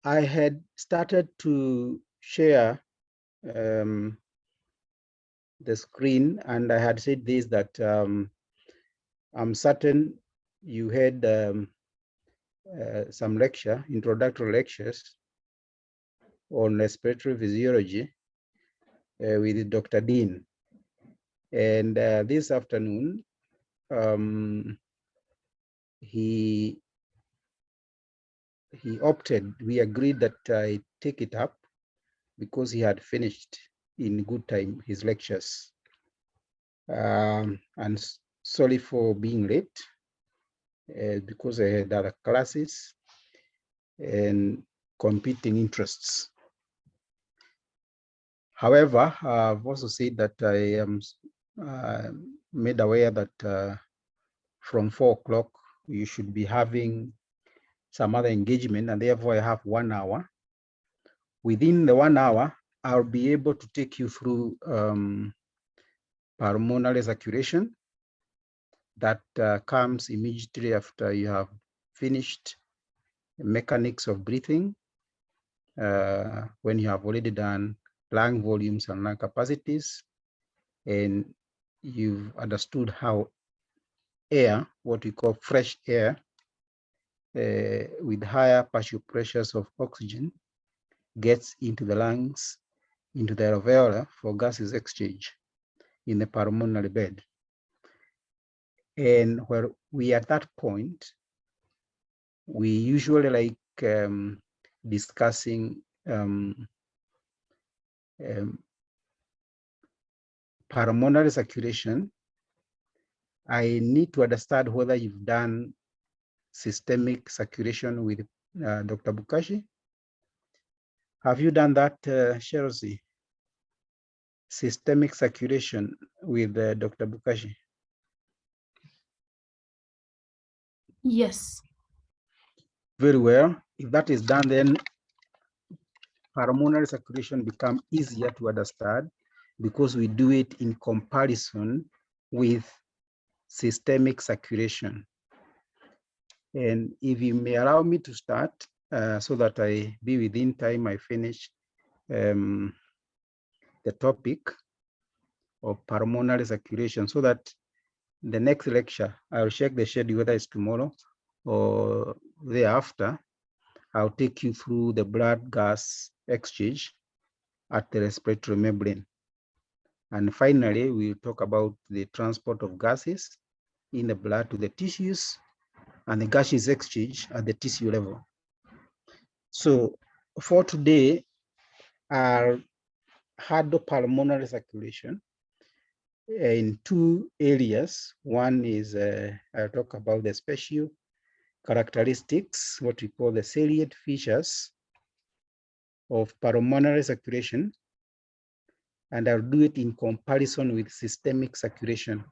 I had started to share the screen, and I had said this, that I'm certain you had some introductory lectures on respiratory physiology with Dr. Dean. And this afternoon, he opted, we agreed that I take it up because he had finished in good time his lectures. And sorry for being late because I had other classes and competing interests. However, I've also said that I am made aware that from 4 o'clock, you should be having some other engagement, and therefore I have 1 hour. Within the 1 hour, I'll be able to take you through pulmonary circulation that comes immediately after you have finished mechanics of breathing, when you have already done lung volumes and lung capacities, and you've understood how air, what we call fresh air, with higher partial pressures of oxygen, gets into the lungs, into the alveoli for gases exchange in the pulmonary bed. And where we are at that point, we usually like discussing pulmonary circulation. I need to understand whether you've done systemic circulation with Dr. Bukashi. Have you done that, Chelsea? Systemic circulation with Dr. Bukashi? Yes. Very well. If that is done, then pulmonary circulation becomes easier to understand because we do it in comparison with systemic circulation. And if you may allow me to start so that I be within time, I finish the topic of pulmonary circulation, so that the next lecture, I'll check the schedule whether it's tomorrow or thereafter. I'll take you through the blood gas exchange at the respiratory membrane. And finally, we'll talk about the transport of gases in the blood to the tissues and the gases exchange at the tissue level. So for today, I'll handle pulmonary circulation in 2 areas. One is I'll talk about the special characteristics, what we call the salient features of pulmonary circulation, and I'll do it in comparison with systemic circulation.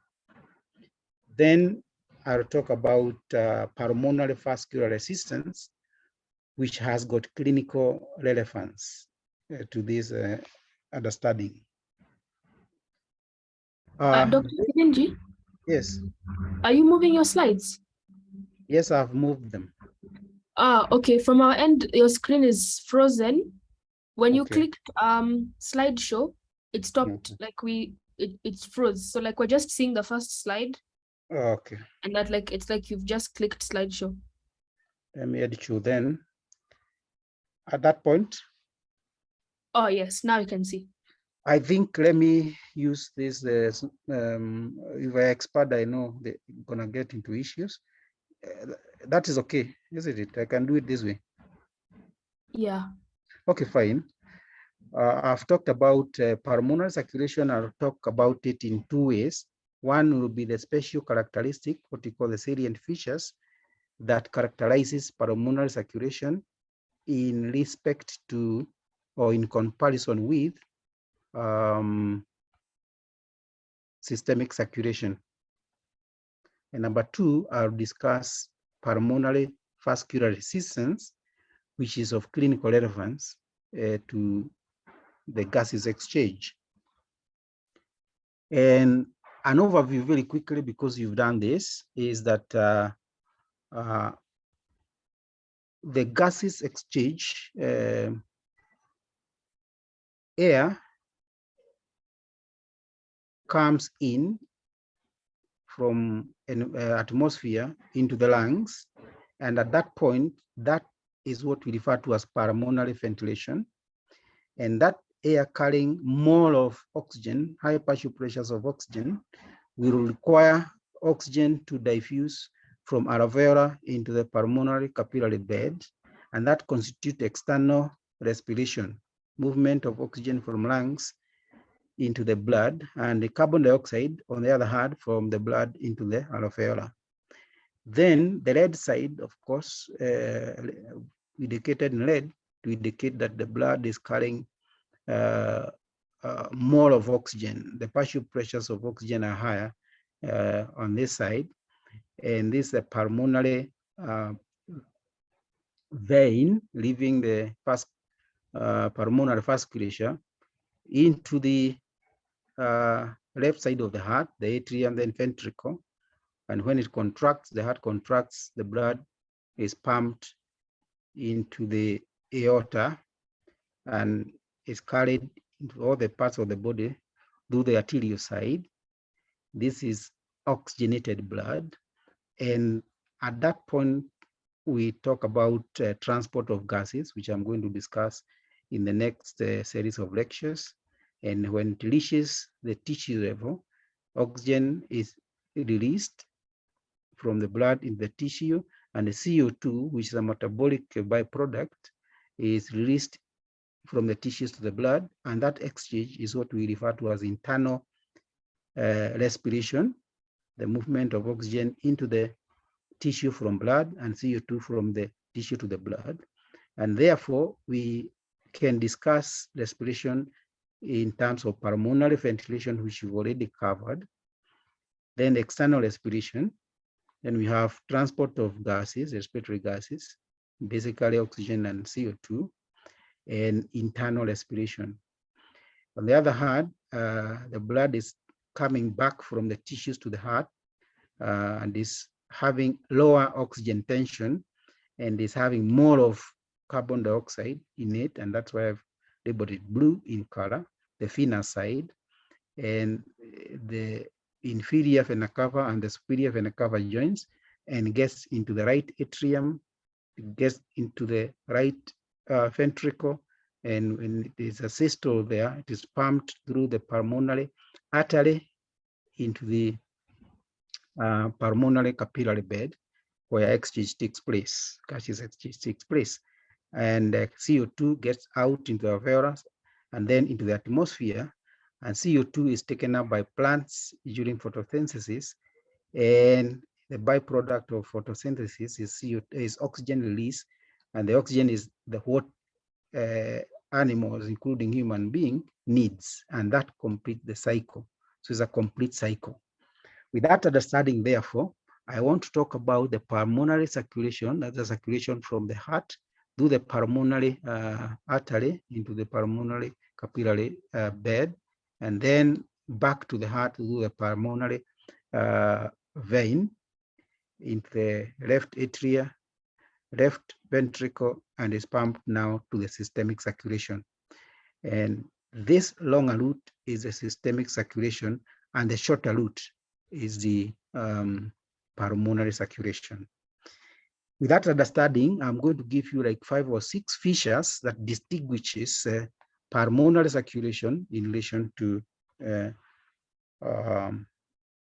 Then I'll talk about pulmonary vascular resistance, which has got clinical relevance to this understanding. Dr. Kidenji? Yes. Are you moving your slides? Yes, I've moved them. Okay. From our end, your screen is frozen. When you clicked slideshow, it stopped. Like it's froze. So like we're just seeing the first slide. Okay. And that like it's like you've just clicked slideshow. Let me edit you then. At that point. Oh yes, now you can see. I think let me use this. If I expand, I know they're gonna get into issues. That is okay, isn't it? I can do it this way. Yeah. Okay, fine. I've talked about pulmonary circulation. I'll talk about it in 2 ways. One will be the special characteristic, what we call the salient features that characterizes pulmonary circulation in respect to or in comparison with systemic circulation. And number 2, I'll discuss pulmonary vascular resistance, which is of clinical relevance to the gases exchange. And an overview very quickly, because you've done this, is that the gases exchange air comes in from an atmosphere into the lungs. And at that point, that is what we refer to as pulmonary ventilation. And that air carrying more of oxygen, high partial pressures of oxygen, will require oxygen to diffuse from alveolar into the pulmonary capillary bed. And that constitutes external respiration, movement of oxygen from lungs into the blood, and the carbon dioxide, on the other hand, from the blood into the alveolar. Then the red side, of course, indicated in red to indicate that the blood is carrying more of oxygen. The partial pressures of oxygen are higher on this side, and this is a pulmonary vein leaving the pulmonary vasculature into the left side of the heart, the atrium, then ventricle. And when it contracts, the heart contracts, the blood is pumped into the aorta and is carried into all the parts of the body through the arterial side. This is oxygenated blood. And at that point, we talk about transport of gases, which I'm going to discuss in the next series of lectures. And when it reaches the tissue level, oxygen is released from the blood in the tissue, and the CO2, which is a metabolic byproduct, is released from the tissues to the blood. And that exchange is what we refer to as internal respiration, the movement of oxygen into the tissue from blood and CO2 from the tissue to the blood. And therefore, we can discuss respiration in terms of pulmonary ventilation, which we've already covered. Then external respiration. Then we have transport of gases, respiratory gases, basically oxygen and CO2, and internal respiration. On the other hand, the blood is coming back from the tissues to the heart and is having lower oxygen tension and is having more of carbon dioxide in it. And that's why I've labeled it blue in color, the thinner side, and the inferior vena cava and the superior vena cava joints, and gets into the right atrium, gets into the right ventricle, and when it is a systole there, it is pumped through the pulmonary artery into the pulmonary capillary bed, where exchange takes place, gaseous exchange takes place, and CO2 gets out into the alveolus and then into the atmosphere. And CO2 is taken up by plants during photosynthesis, and the byproduct of photosynthesis is CO2, is oxygen release, and the oxygen is what animals, including human being, needs, and that completes the cycle. So it's a complete cycle. With that understanding, therefore, I want to talk about the pulmonary circulation, that's the circulation from the heart through the pulmonary artery into the pulmonary capillary bed, and then back to the heart through the pulmonary vein into the left atria, left ventricle, and is pumped now to the systemic circulation. And this longer route is the systemic circulation, and the shorter route is the pulmonary circulation. With that understanding, I'm going to give you like 5 or 6 features that distinguishes pulmonary circulation in relation to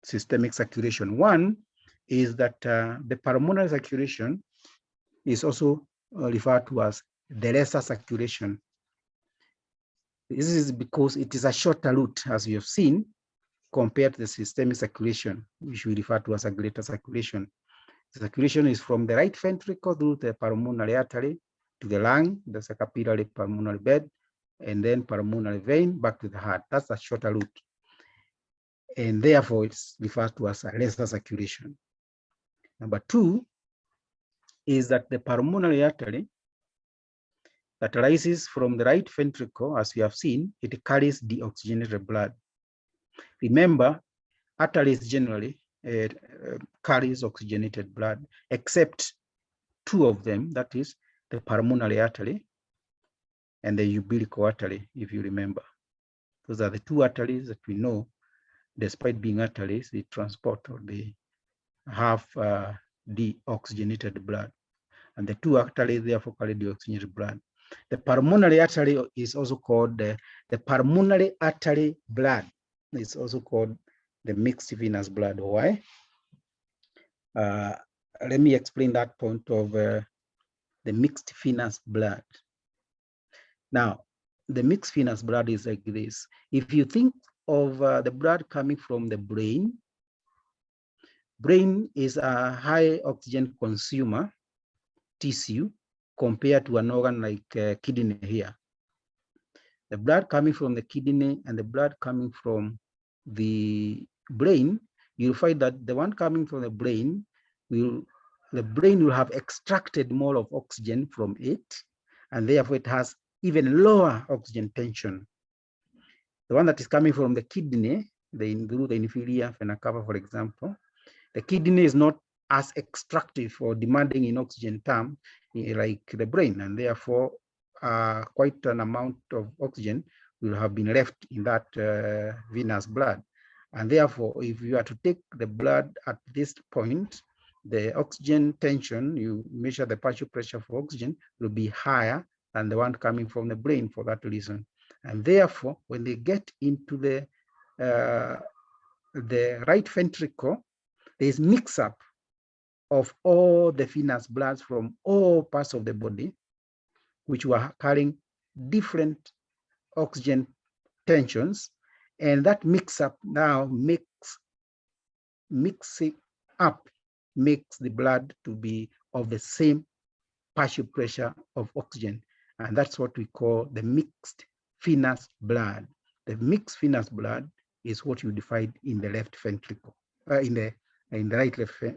systemic circulation. One is that the pulmonary circulation is also referred to as the lesser circulation. This is because it is a shorter route, as we have seen, compared to the systemic circulation, which we refer to as a greater circulation. The circulation is from the right ventricle through the pulmonary artery to the lung, that's a capillary pulmonary bed, and then pulmonary vein back to the heart. That's a shorter route. And therefore, it's referred to as a lesser circulation. Number 2 is that the pulmonary artery that rises from the right ventricle, as we have seen, it carries deoxygenated blood. Remember, arteries generally carries oxygenated blood, except 2 of them, that is the pulmonary artery and the umbilical artery, if you remember. Those are the two arteries that we know, despite being arteries, they transport or they have deoxygenated blood. And the two arteries therefore carry deoxygenated blood. The pulmonary artery is also called the pulmonary artery blood. It's also called the mixed venous blood. Why? Let me explain that point of the mixed venous blood. Now, the mixed venous blood is like this. If you think of the blood coming from the brain, brain is a high oxygen consumer tissue compared to an organ like kidney here. The blood coming from the kidney and the blood coming from the brain, you'll find that the one coming from the brain will have extracted more of oxygen from it, and therefore it has even lower oxygen tension. The one that is coming from the kidney, through the inferior vena cava, for example, the kidney is not as extractive or demanding in oxygen term like the brain, and therefore quite an amount of oxygen will have been left in that venous blood. And therefore, if you are to take the blood at this point, the oxygen tension, you measure the partial pressure for oxygen, will be higher than the one coming from the brain for that reason. And therefore, when they get into the right ventricle, there's mix-up of all the venous bloods from all parts of the body, which were carrying different oxygen tensions, and that mix-up now makes the blood to be of the same partial pressure of oxygen, and that's what we call the mixed venous blood. The mixed venous blood is what you define in the left ventricle, in the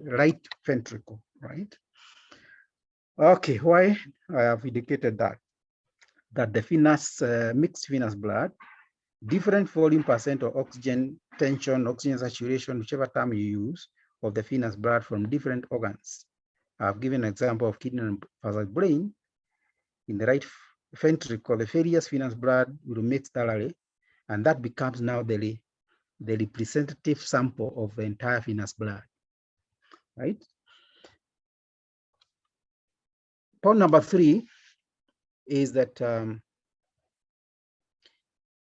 right ventricle, right? Okay, why I have indicated that the venous mixed venous blood, different volume percent of oxygen tension, oxygen saturation, whichever term you use, of the venous blood from different organs. I've given an example of kidney versus brain. In the right ventricle, the various venous blood will mix thoroughly, and that becomes now the representative sample of the entire venous blood, right? Point number 3 is that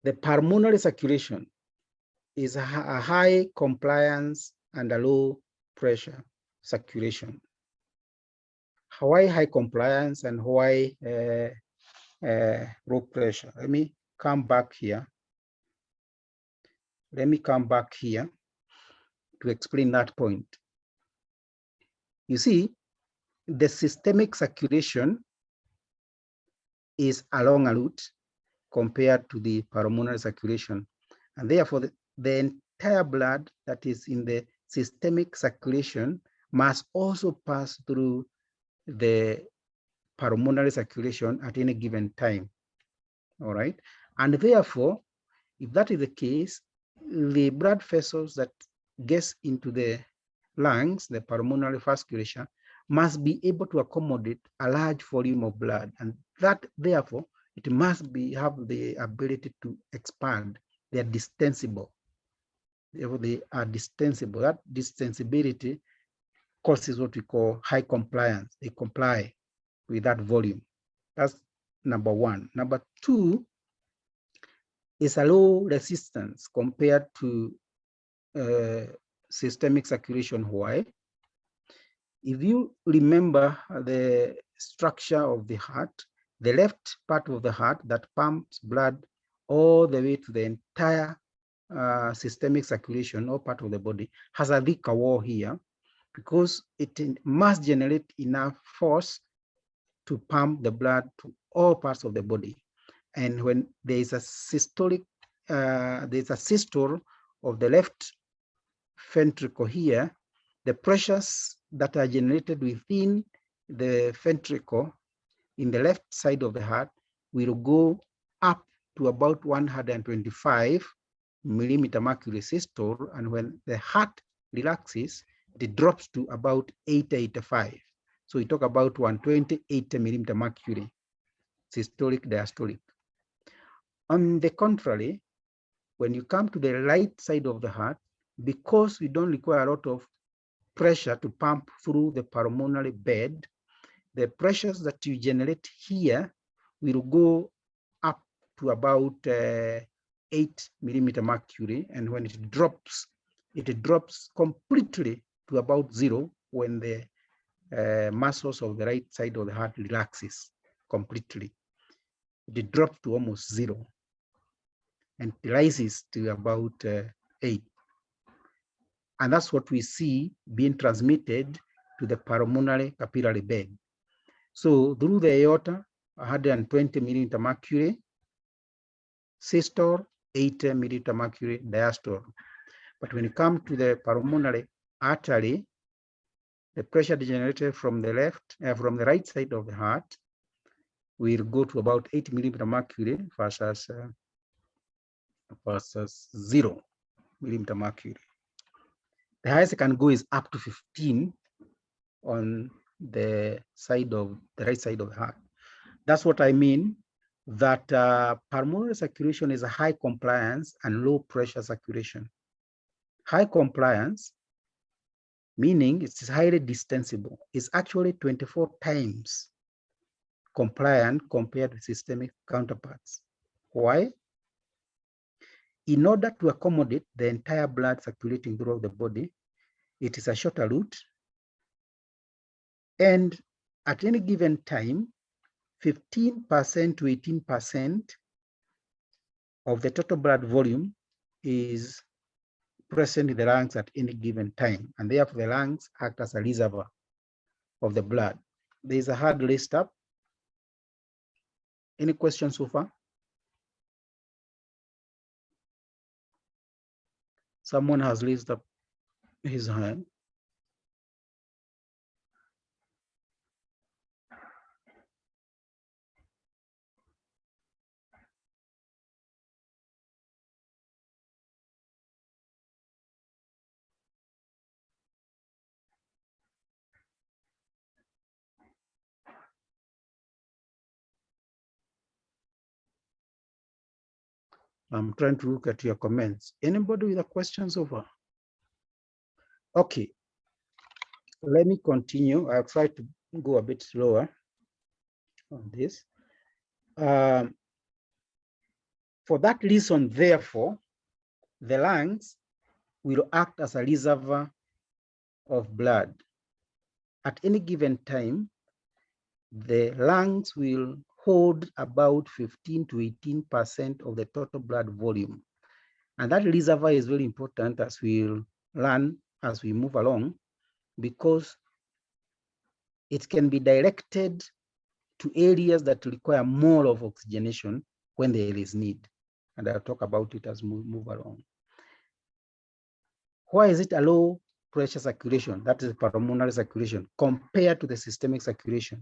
the pulmonary circulation is a high compliance and a low pressure circulation. Why high compliance and why low pressure? Let me come back here. To explain that point. You see, the systemic circulation is along a route compared to the pulmonary circulation. And therefore, the entire blood that is in the systemic circulation must also pass through the pulmonary circulation at any given time. All right. And therefore, if that is the case, the blood vessels that gets into the lungs, the pulmonary vasculature, must be able to accommodate a large volume of blood, and that therefore it must have the ability to expand. They are distensible. Therefore, they are distensible. That distensibility causes what we call high compliance. They comply with that volume. That's number 1. Number 2 is a low resistance compared to systemic circulation. Why? If you remember the structure of the heart, the left part of the heart that pumps blood all the way to the entire systemic circulation or part of the body has a weaker wall here, because it must generate enough force to pump the blood to all parts of the body. And when there is a systole of the left ventricle here, the pressures that are generated within the ventricle in the left side of the heart will go up to about 125 millimeter mercury systole, and when the heart relaxes, it drops to about 85. So we talk about 120, 80 millimeter mercury, systolic, diastolic. On the contrary, when you come to the right side of the heart, because we don't require a lot of pressure to pump through the pulmonary bed, the pressures that you generate here will go up to about 8 millimeter mercury. And when it drops completely to about 0 when the muscles of the right side of the heart relaxes completely. It drops to almost 0 and rises to about 8. And that's what we see being transmitted to the pulmonary capillary bed. So through the aorta, 120 millimeter mercury, systole, 80 millimeter mercury, diastole. But when you come to the pulmonary artery, the pressure generated from the right side of the heart will go to about 8 millimeter mercury versus 0 millimeter mercury. The highest it can go is up to 15 on the right side of the heart. That's what I mean, that pulmonary circulation is a high compliance and low pressure circulation. High compliance, meaning it's highly distensible, is actually 24 times compliant compared with systemic counterparts. Why? In order to accommodate the entire blood circulating throughout the body, it is a shorter route. And at any given time, 15% to 18% of the total blood volume is present in the lungs at any given time. And therefore, the lungs act as a reservoir of the blood. There is a hard list up. Any questions so far? Someone has raised up his hand. I'm trying to look at your comments. Anybody with a question so far? Okay, let me continue. I'll try to go a bit slower on this. For that reason, therefore, the lungs will act as a reservoir of blood. At any given time, the lungs will hold about 15 to 18% of the total blood volume. And that reservoir is very important, as we'll learn as we move along, because it can be directed to areas that require more of oxygenation when there is need. And I'll talk about it as we move along. Why is it a low pressure circulation? That is pulmonary circulation compared to the systemic circulation.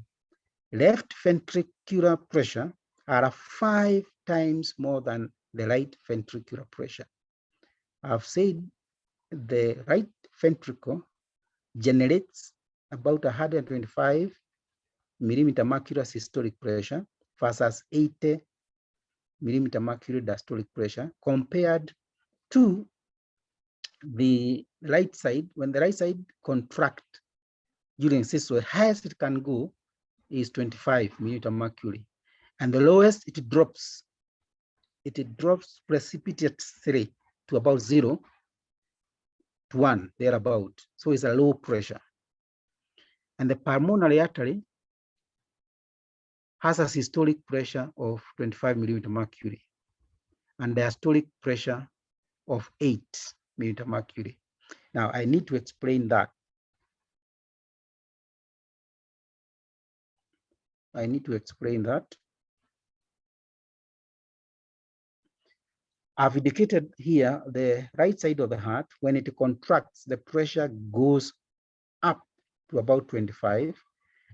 Left ventricular pressure are 5 times more than the right ventricular pressure. I've said the right ventricle generates about 125 millimeter mercury systolic pressure versus 80 millimeter mercury diastolic pressure, compared to the right side. When the right side contracts during systole, the highest it can go is 25 millimeter mercury, and the lowest it drops precipitously to about 0 to 1, thereabout. So it's a low pressure. And the pulmonary artery has a systolic pressure of 25 millimeter mercury and diastolic pressure of 8 millimeter mercury. Now I need to explain that. I've indicated here the right side of the heart. When it contracts, the pressure goes up to about 25.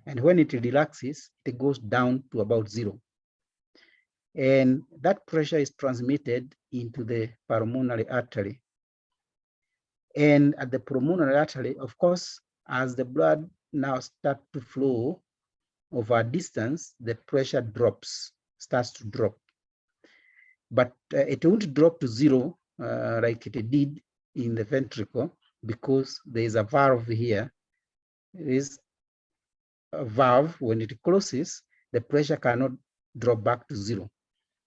And when it relaxes, it goes down to about 0. And that pressure is transmitted into the pulmonary artery. And at the pulmonary artery, of course, as the blood now start to flow over a distance, the pressure starts to drop. But it won't drop to zero like it did in the ventricle, because there is a valve here. There is a valve. When it closes, the pressure cannot drop back to zero.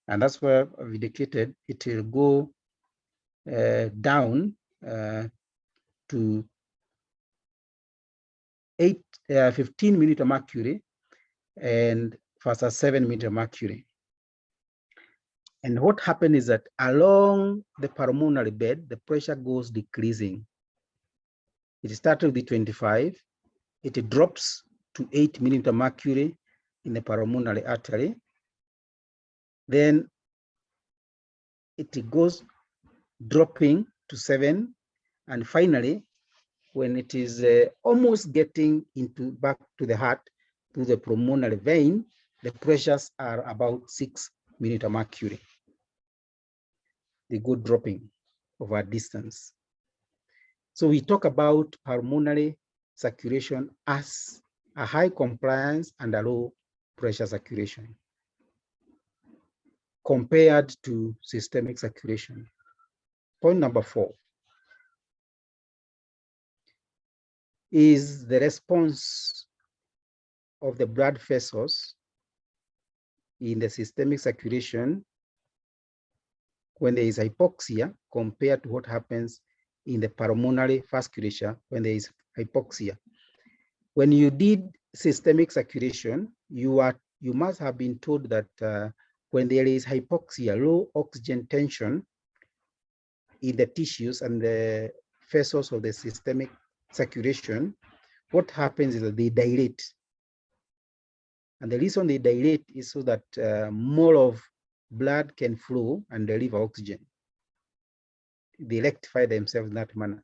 And that's where I've indicated it will go down to 15 millimeter mercury and versus 7 millimeter mercury. And what happened is that along the pulmonary bed, the pressure goes decreasing. It started with 25, it drops to 8 millimeter mercury in the pulmonary artery. Then it goes dropping to 7, and finally, when it is almost getting back to the heart, to the pulmonary vein, the pressures are about 6 millimeter mercury. They go dropping over a distance. So we talk about pulmonary circulation as a high compliance and a low pressure circulation compared to systemic circulation. Point number 4 is the response of the blood vessels in the systemic circulation when there is hypoxia compared to what happens in the pulmonary vasculature when there is hypoxia. When you did systemic circulation, you must have been told that when there is hypoxia, low oxygen tension in the tissues and the vessels of the systemic circulation, what happens is that they dilate. And the reason they dilate is so that more of blood can flow and deliver oxygen. They rectify themselves in that manner.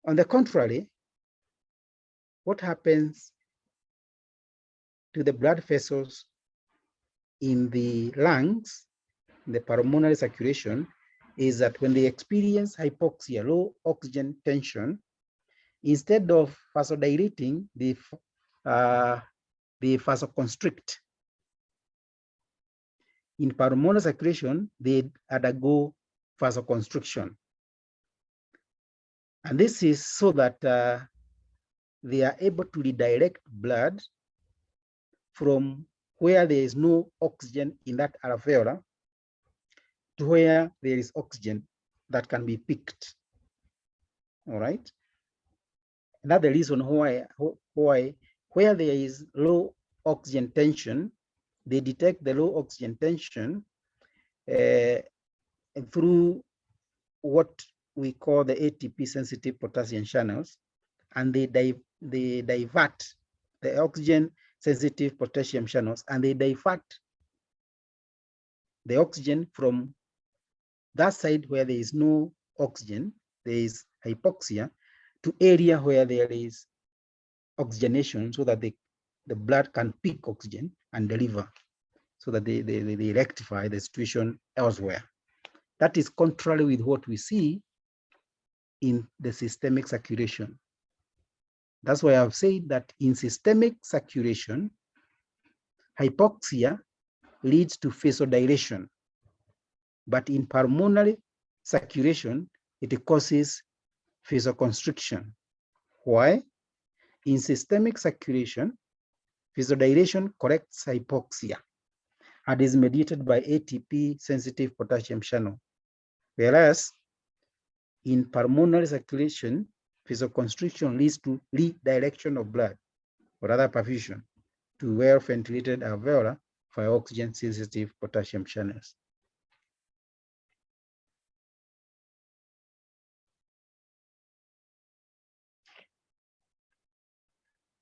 On the contrary, what happens to the blood vessels in the lungs, in the pulmonary circulation, is that when they experience hypoxia, low oxygen tension, instead of vasodilating, they vasoconstrict. In pulmonary circulation, they undergo vasoconstriction. And this is so that they are able to redirect blood from where there is no oxygen in that alveolar to where there is oxygen that can be picked. All right. And that's the reason why where there is low oxygen tension, they detect the low oxygen tension through what we call the ATP sensitive potassium channels, and they divert the oxygen sensitive potassium channels, and they divert the oxygen from that side where there is no oxygen, there is hypoxia, to area where there is oxygenation, so that the blood can pick oxygen and deliver, so that they rectify the situation elsewhere. That is contrary with what we see in the systemic circulation. That's why I've said that in systemic circulation, hypoxia leads to vasodilation, but in pulmonary circulation, it causes vasoconstriction. Why? In systemic circulation, vasodilation corrects hypoxia and is mediated by ATP sensitive potassium channel, whereas in pulmonary circulation, vasoconstriction leads to redirection of blood or other perfusion to well-ventilated alveolar for oxygen sensitive potassium channels.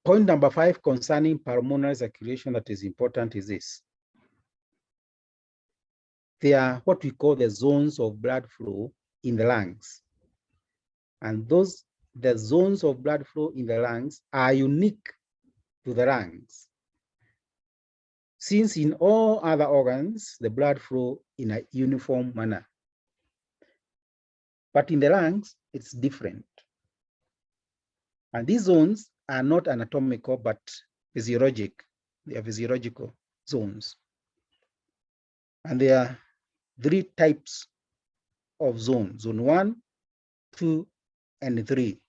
Point number 5 concerning pulmonary circulation that is important is this. There are what we call the zones of blood flow in the lungs. And the zones of blood flow in the lungs are unique to the lungs, since in all other organs, the blood flow in a uniform manner. But in the lungs, it's different. And these zones are not anatomical, but physiologic. They are physiological zones. And there are 3 types of zones: zone 1, 2, and 3.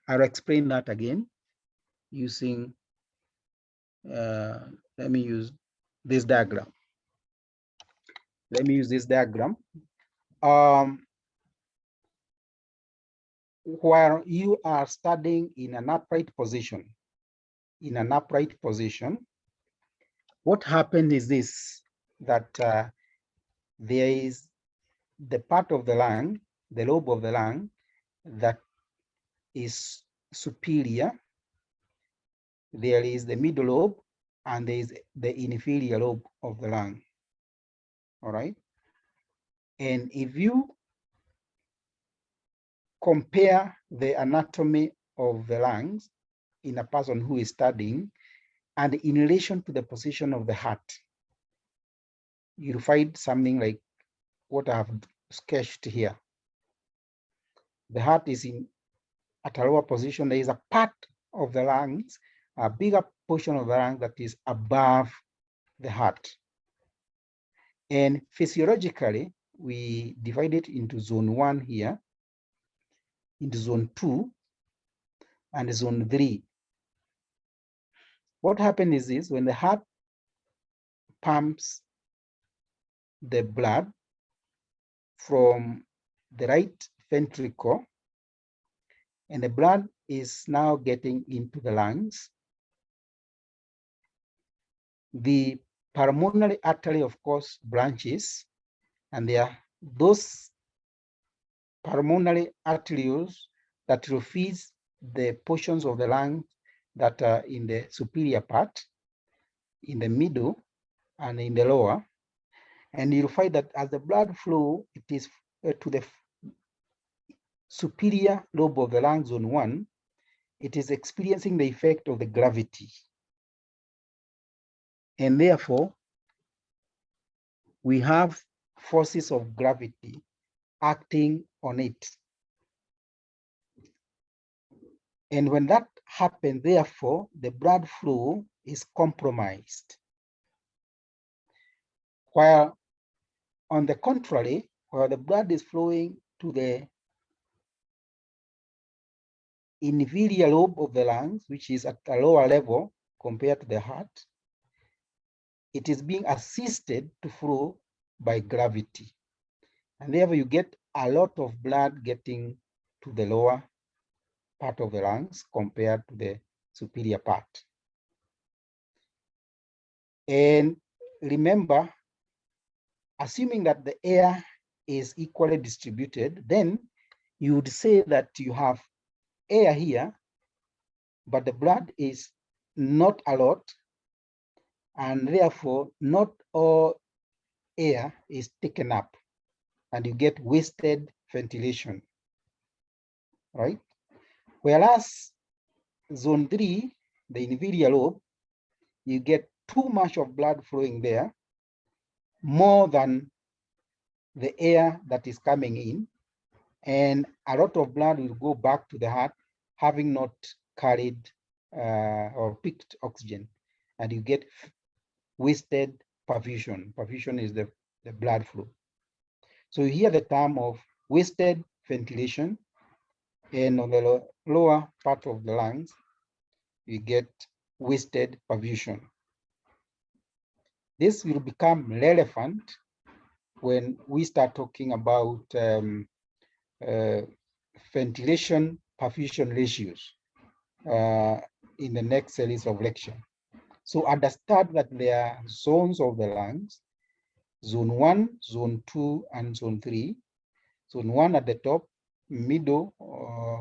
I'll explain that again using, let me use this diagram. Let me use this diagram. While you are studying in an upright position, what happened is this, that there is the part of the lung, the lobe of the lung, that is superior. There is the middle lobe, and there is the inferior lobe of the lung. All right. And if you compare the anatomy of the lungs in a person who is studying, and in relation to the position of the heart, you'll find something like what I have sketched here. The heart is at a lower position. There is a part of the lungs, a bigger portion of the lung that is above the heart. And physiologically, we divide it into zone 1 here, into zone 2, and zone 3. What happens is this: when the heart pumps the blood from the right ventricle, and the blood is now getting into the lungs, the pulmonary artery, of course, branches, and there are those pulmonary arterioles that will feed the portions of the lung that are in the superior part, in the middle, and in the lower. And you'll find that as the blood flow, it is to the superior lobe of the lung, zone 1, it is experiencing the effect of the gravity. And therefore, we have forces of gravity acting on it. And when that happens, therefore, the blood flow is compromised. While on the contrary, while the blood is flowing to the inferior lobe of the lungs, which is at a lower level compared to the heart, it is being assisted to flow by gravity. And therefore, you get a lot of blood getting to the lower part of the lungs compared to the superior part. And remember, assuming that the air is equally distributed, then you would say that you have air here, but the blood is not a lot, and therefore not all air is taken up, and you get wasted ventilation, right? Whereas zone 3, the inferior lobe, you get too much of blood flowing there, more than the air that is coming in, and a lot of blood will go back to the heart, having not carried or picked oxygen, and you get wasted perfusion. Perfusion is the blood flow. So you hear the term of wasted ventilation, and on the lower part of the lungs, you get wasted perfusion. This will become relevant when we start talking about ventilation perfusion ratios in the next series of lecture. So understand that there are zones of the lungs: zone 1, zone 2, and zone 3. Zone 1 at the top, middle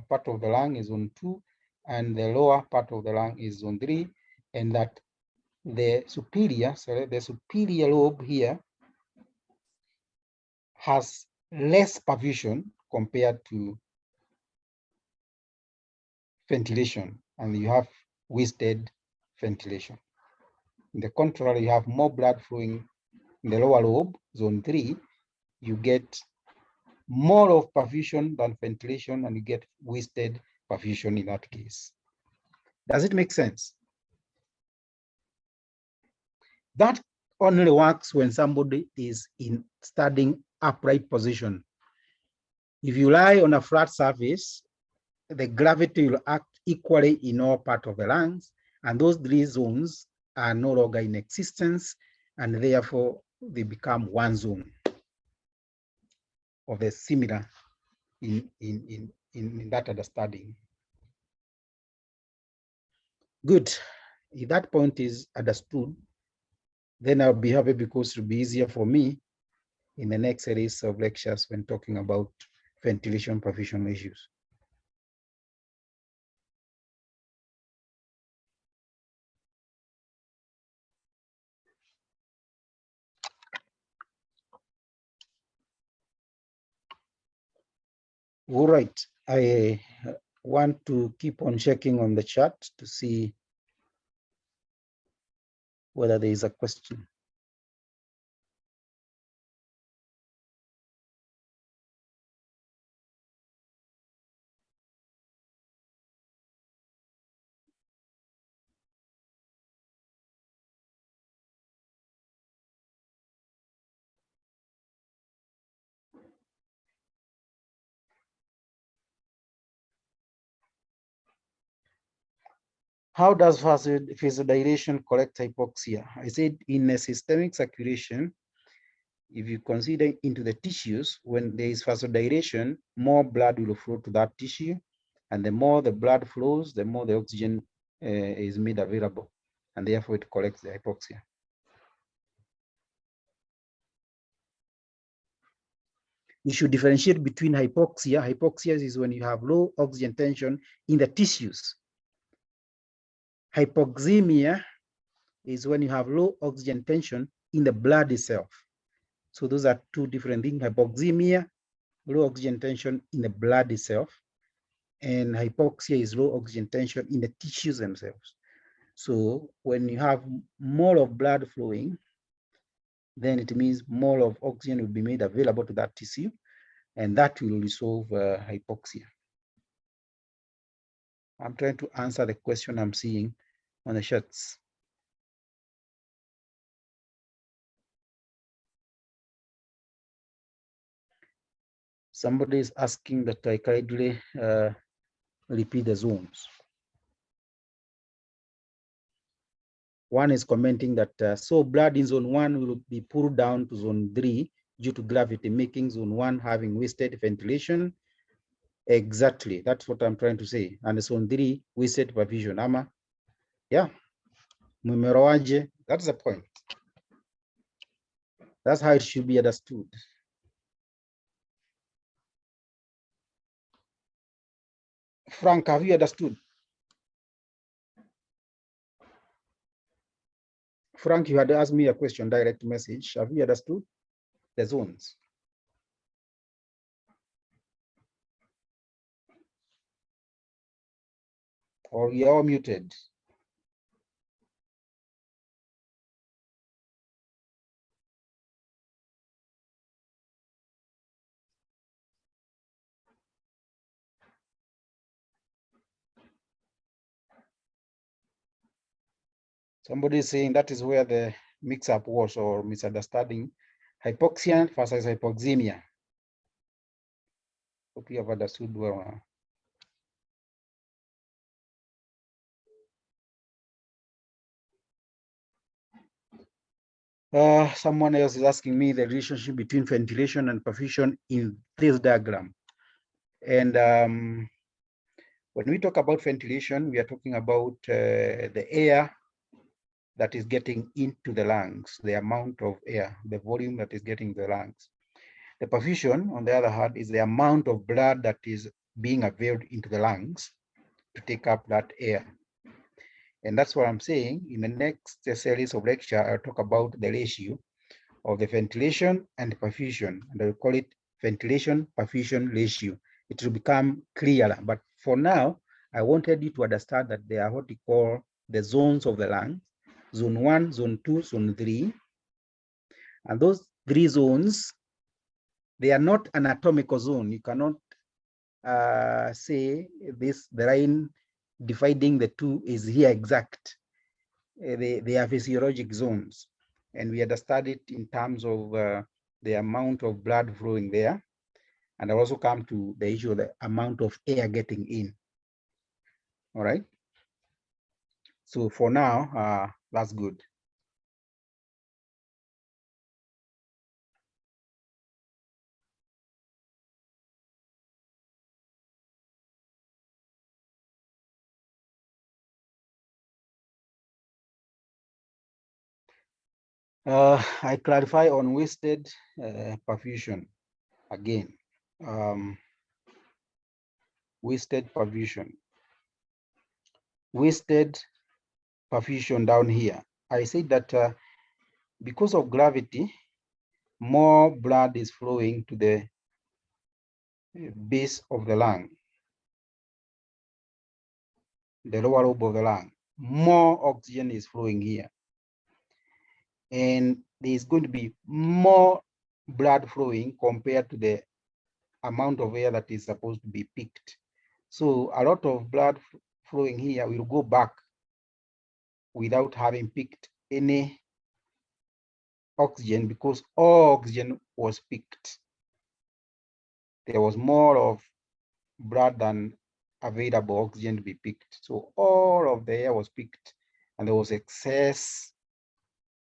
part of the lung is zone 2, and the lower part of the lung is zone 3, and that the superior lobe here has less perfusion compared to ventilation, and you have wasted ventilation. On the contrary, you have more blood flowing in the lower lobe, zone 3, you get more of perfusion than ventilation, and you get wasted perfusion in that case. Does it make sense? That only works when somebody is in standing upright position. If you lie on a flat surface, the gravity will act equally in all parts of the lungs, and those three zones are no longer in existence, and therefore they become one zone of the similar in that understanding. Good. If that point is understood, then I'll be happy because it will be easier for me in the next series of lectures when talking about ventilation perfusion issues. All right, I want to keep on checking on the chat to see whether there is a question. How does vasodilation correct hypoxia? I said in a systemic circulation, if you consider into the tissues, when there is vasodilation, more blood will flow to that tissue. And the more the blood flows, the more the oxygen is made available. And therefore it corrects the hypoxia. You should differentiate between hypoxia. Hypoxia is when you have low oxygen tension in the tissues. Hypoxemia is when you have low oxygen tension in the blood itself. So those are two different things. Hypoxemia, low oxygen tension in the blood itself, and hypoxia is low oxygen tension in the tissues themselves. So when you have more of blood flowing, then it means more of oxygen will be made available to that tissue, and that will resolve hypoxia. I'm trying to answer the question I'm seeing on the charts. Somebody is asking that I kindly repeat the zones. One is commenting that so blood in zone 1 will be pulled down to zone 3 due to gravity, making zone 1 having wasted ventilation. Exactly, that's what I'm trying to say. And zone 3 wasted perfusion. Ama, yeah, mumeroaje, that's the point. That's how it should be understood. Frank, have you understood? Frank, you had asked me a question, direct message. Have you understood the zones? Or you're all muted? Somebody is saying that is where the mix-up was or misunderstanding. Hypoxia versus hypoxemia. Hope you have understood well. Someone else is asking me the relationship between ventilation and perfusion in this diagram. And when we talk about ventilation, we are talking about the air that is getting into the lungs, the amount of air, the volume that is getting the lungs. The perfusion, on the other hand, is the amount of blood that is being availed into the lungs to take up that air. And that's what I'm saying. In the next series of lecture, I'll talk about the ratio of the ventilation and perfusion, and I'll call it ventilation-perfusion ratio. It will become clearer. But for now, I wanted you to understand that they are what we call the zones of the lung: zone 1, zone 2, zone 3. And those 3 zones, they are not anatomical zone. You cannot say the line dividing the two is here exact. They are physiologic zones, and we understand it in terms of the amount of blood flowing there, and I'll also come to the issue of the amount of air getting in. All right. So for now, that's good. I clarify on wasted perfusion again. Wasted perfusion. Wasted perfusion down here. I said that because of gravity, more blood is flowing to the base of the lung, the lower lobe of the lung. More oxygen is flowing here. And there's going to be more blood flowing compared to the amount of air that is supposed to be picked. So a lot of blood flowing here will go back without having picked any oxygen because all oxygen was picked. There was more of blood than available oxygen to be picked. So all of the air was picked and there was excess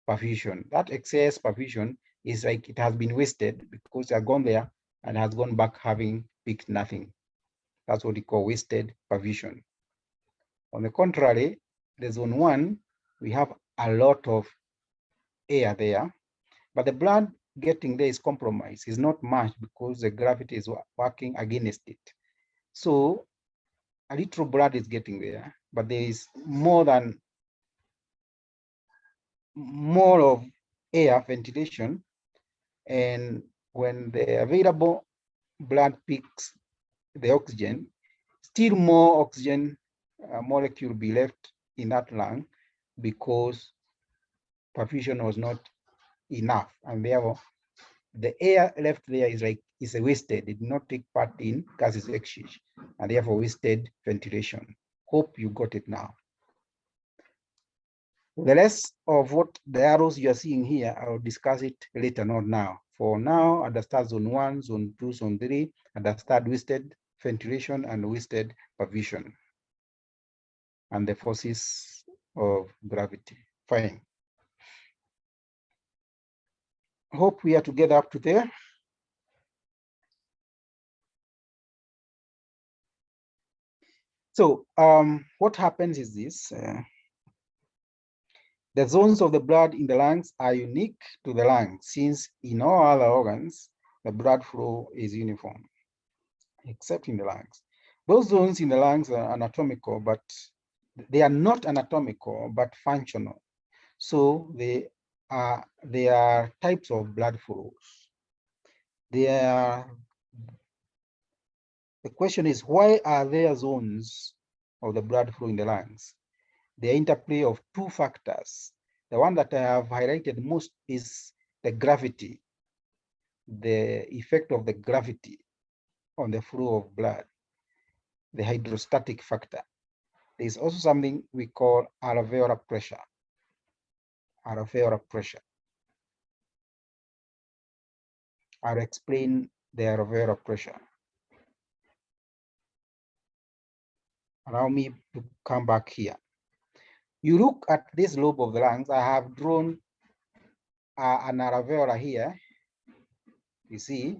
perfusion. That excess perfusion is like it has been wasted because it has gone there and has gone back having picked nothing. That's what we call wasted perfusion. On the contrary, the zone 1, we have a lot of air there, but the blood getting there is compromised. It's not much because the gravity is working against it. So a little blood is getting there, but there is more of air ventilation. And when the available blood picks the oxygen, still more oxygen molecule be left in that lung because perfusion was not enough, and therefore the air left there is wasted. It did not take part in gases exchange, and therefore wasted ventilation. Hope you got it now. The rest of what the arrows you are seeing here, I'll discuss it later, not now. For now, understand zone 1, zone 2, zone 3, understand wasted ventilation and wasted perfusion and the forces of gravity. Fine. Hope we are together up to there. So what happens is this. The zones of the blood in the lungs are unique to the lung, since in all other organs, the blood flow is uniform, except in the lungs. Those zones in the lungs are anatomical, but they are not anatomical, but functional. So they are types of blood flows. The question is, why are there zones of the blood flow in the lungs? The interplay of two factors. The one that I have highlighted most is the gravity, the effect of the gravity on the flow of blood, the hydrostatic factor. There is also something we call alveolar pressure. Alveolar pressure. I'll explain the alveolar pressure. Allow me to come back here. You look at this lobe of the lungs. I have drawn an alveolar here. You see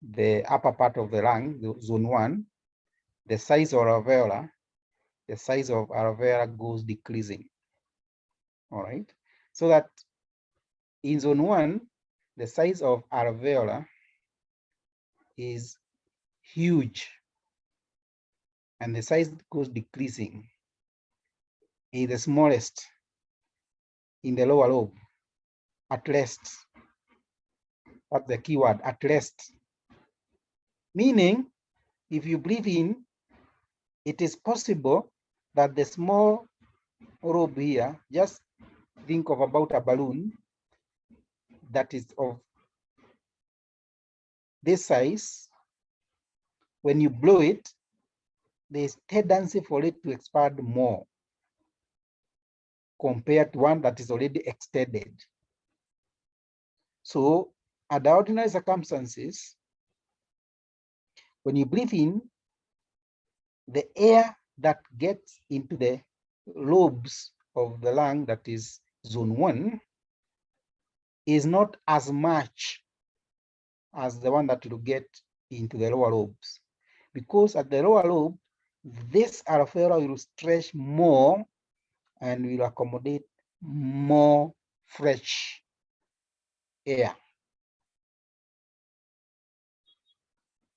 the upper part of the lung, the zone 1, the size of alveolar, the size of alveolar goes decreasing. All right. So that in zone 1, the size of alveolar is huge and the size goes decreasing. Is the smallest in the lower lobe, at least. That's the keyword, at least. Meaning, if you breathe in, it is possible that the small lobe here, just think of about a balloon that is of this size, when you blow it, there's tendency for it to expand more compared to one that is already extended. So under ordinary circumstances, when you breathe in, the air that gets into the lobes of the lung, that is zone 1, is not as much as the one that will get into the lower lobes. Because at the lower lobe, this alveolar will stretch more and will accommodate more fresh air.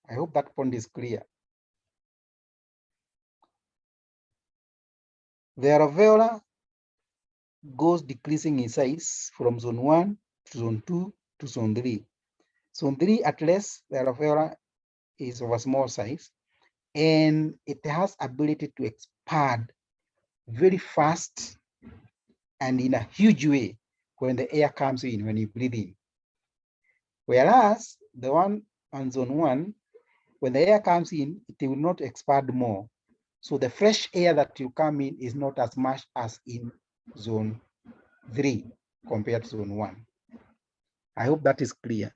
I hope that point is clear. The alveolar goes decreasing in size from zone 1 to zone 2 to zone 3. Zone 3, at least, the alveolar is of a small size, and it has ability to expand very fast and in a huge way when the air comes in, when you breathe in. Whereas the one on zone 1, when the air comes in, it will not expand more. So the fresh air that will come in is not as much as in zone 3 compared to zone 1. I hope that is clear.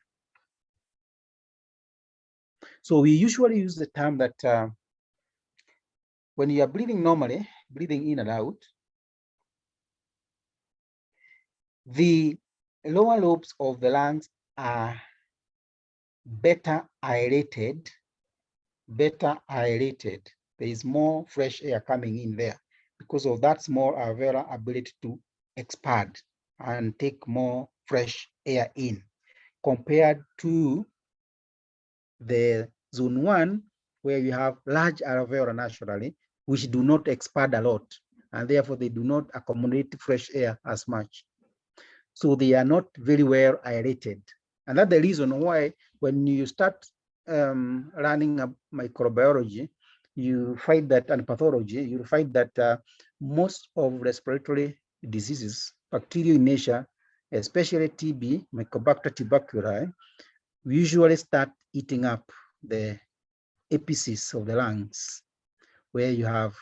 So we usually use the term that when you are breathing normally, breathing in and out, the lower lobes of the lungs are better aerated. There is more fresh air coming in there because of that small alveolar ability to expand and take more fresh air in compared to the zone 1, where you have large alveolar naturally, which do not expand a lot, and therefore they do not accommodate fresh air as much. So they are not very well aerated. And that's the reason why when you start learning microbiology, you find that, and pathology, you find that most of respiratory diseases, bacterial in nature, especially TB, Mycobacter tuberculosis, we usually start eating up the apices of the lungs, where you have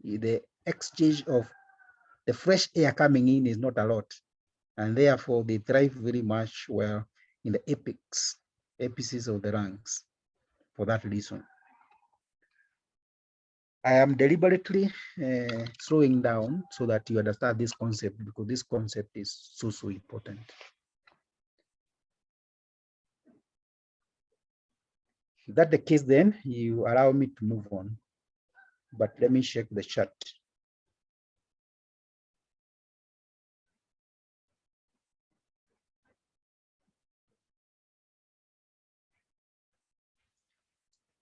the exchange of the fresh air coming in is not a lot, and therefore they thrive very much well in the apices of the lungs for that reason. I am deliberately slowing down so that you understand this concept, because this concept is so important. If that's the case, then you allow me to move on, but let me check the chat.